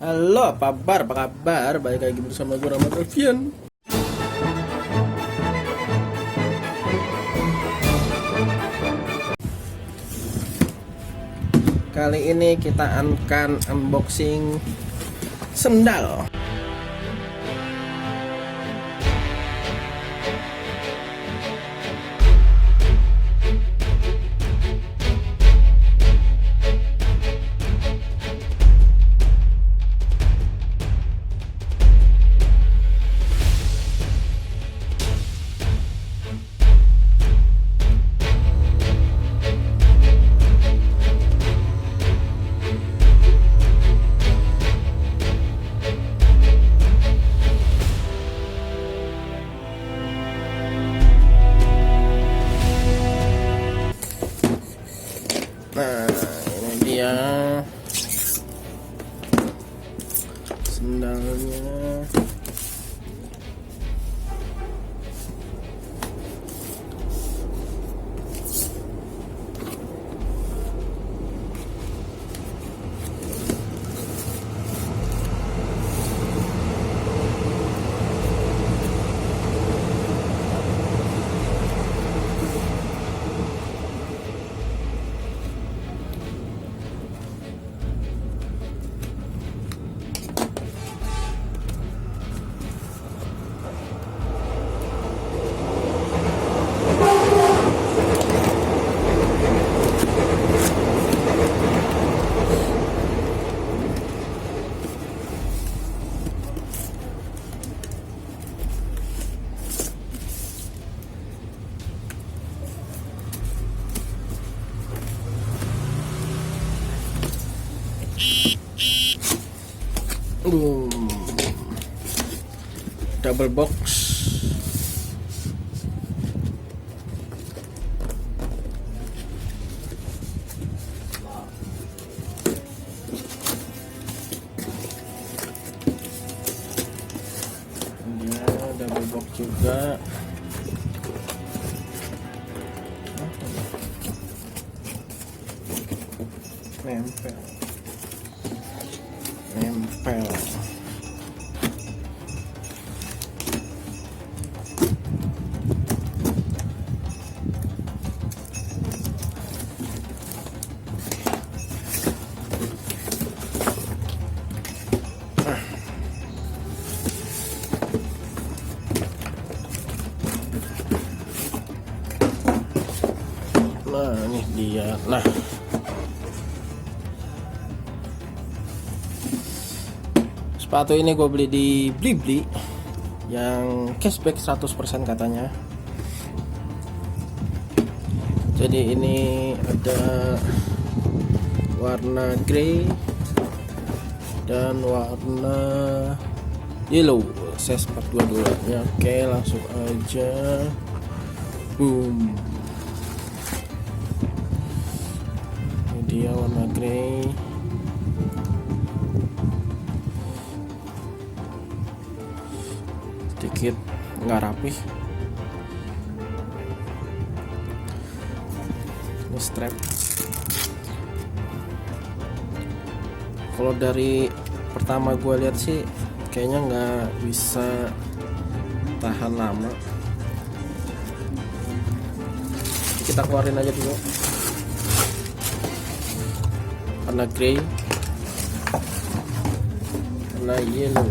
Halo, apa kabar? Apa kabar? Balik lagi bersama gue Rahmat Alfian. Kali ini kita akan unboxing sendal. Nah, ini dia sendalnya. Double box. Dia double box juga. Nempel. Nah, ini dia. Nah, sepatu ini gue beli di Blibli yang cashback 100% katanya. Jadi ini ada warna grey dan warna yellow, size 42 ya. Oke, langsung aja. Boom. Ini dia warna grey. Sedikit nggak rapih. Ini strap. Kalau dari pertama gue lihat sih kayaknya nggak bisa tahan lama. Kita keluarin aja dulu. Warna grey, warna yellow.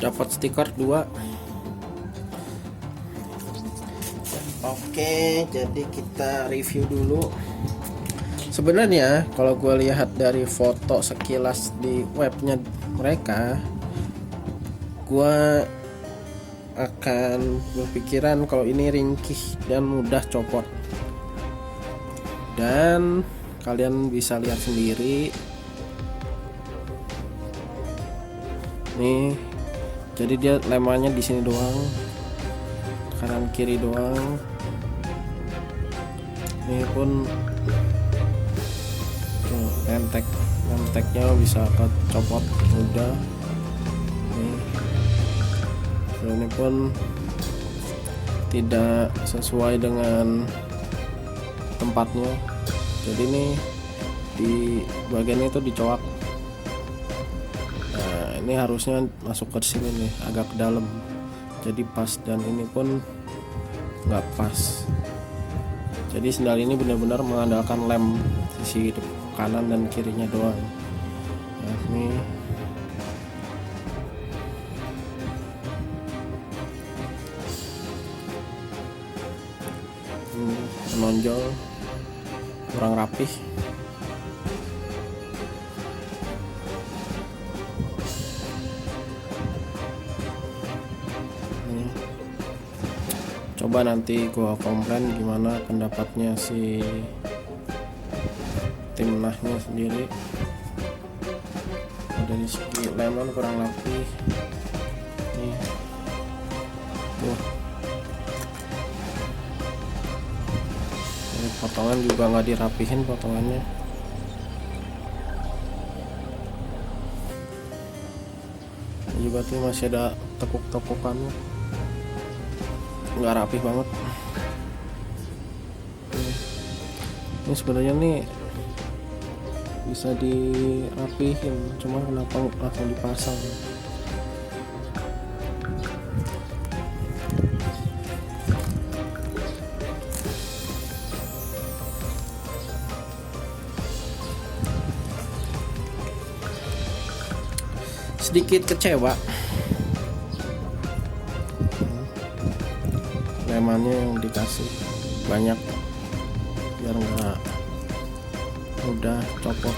Dapat stiker 2. Oke, jadi kita review dulu. Sebenarnya kalau gue lihat dari foto sekilas di webnya mereka, gue akan berpikiran kalau ini ringkih dan mudah copot. Dan kalian bisa lihat sendiri nih. Jadi dia lemanya di sini doang, kanan kiri doang. Ini pun tuh, lenteknya bisa kecopot mudah nih. Ini pun tidak sesuai dengan tempatnya, jadi ini di bagian itu dicoak. Nah, ini harusnya masuk ke sini nih, agak ke dalam, jadi pas. Dan ini pun nggak pas. Jadi sendal ini benar-benar mengandalkan lem sisi kanan dan kirinya doang. Nah, ini menonjol, kurang rapih. Coba nanti gua komplain gimana pendapatnya si timnahnya sendiri. Dari segi lemon kurang rapih nih tuh. Ini potongan juga nggak dirapihin potongannya. Ini juga tuh masih ada tepuk-tepukannya, nggak rapih banget. Ini sebenarnya nih bisa dirapihin, cuma kenapa langsung dipasang. Sedikit kecewa, lemannya yang dikasih banyak biar nggak mudah copot.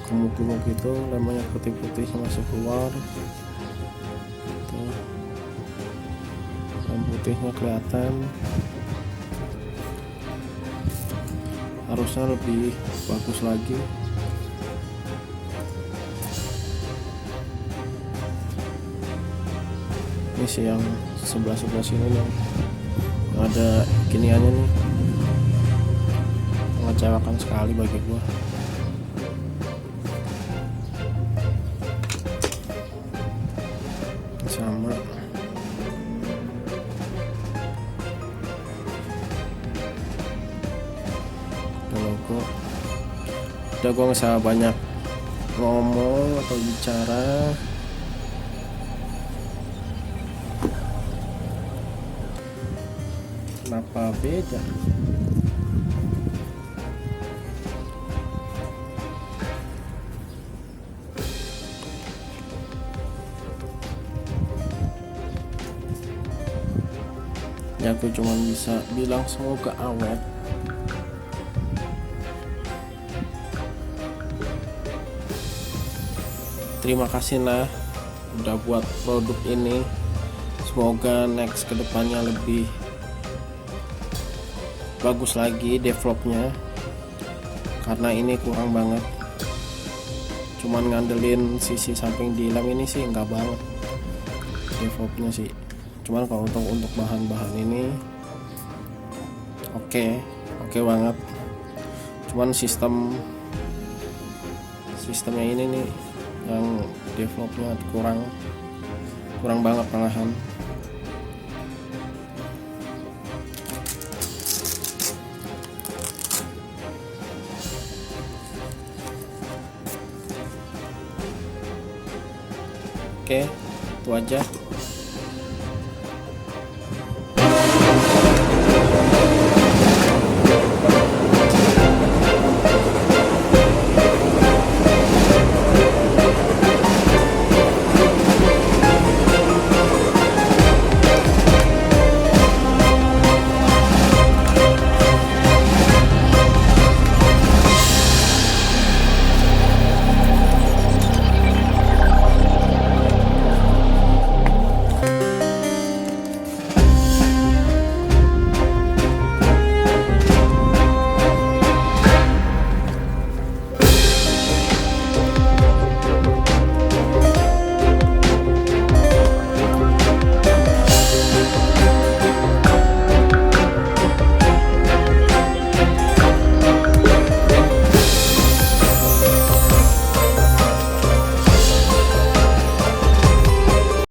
Gemuk-gemuk itu lemannya putih-putih masih keluar tuh. Lem putihnya kelihatan, harusnya lebih bagus lagi. Ini sih yang sebelah sini yang ada giniannya nih, mengecewakan sekali bagi gua. Sama logo. Udah gua nggak usah banyak ngomong atau bicara. Kenapa beda? Ya aku cuma bisa bilang semoga awet. Terima kasih lah udah buat produk ini. Semoga next kedepannya lebih bagus lagi developnya, karena ini kurang banget. Cuman ngandelin sisi samping di lem ini sih enggak banget developnya sih. Cuman kalau untuk bahan-bahan ini oke banget. Cuman sistemnya ini nih yang developnya kurang banget malahan. Oke, itu aja.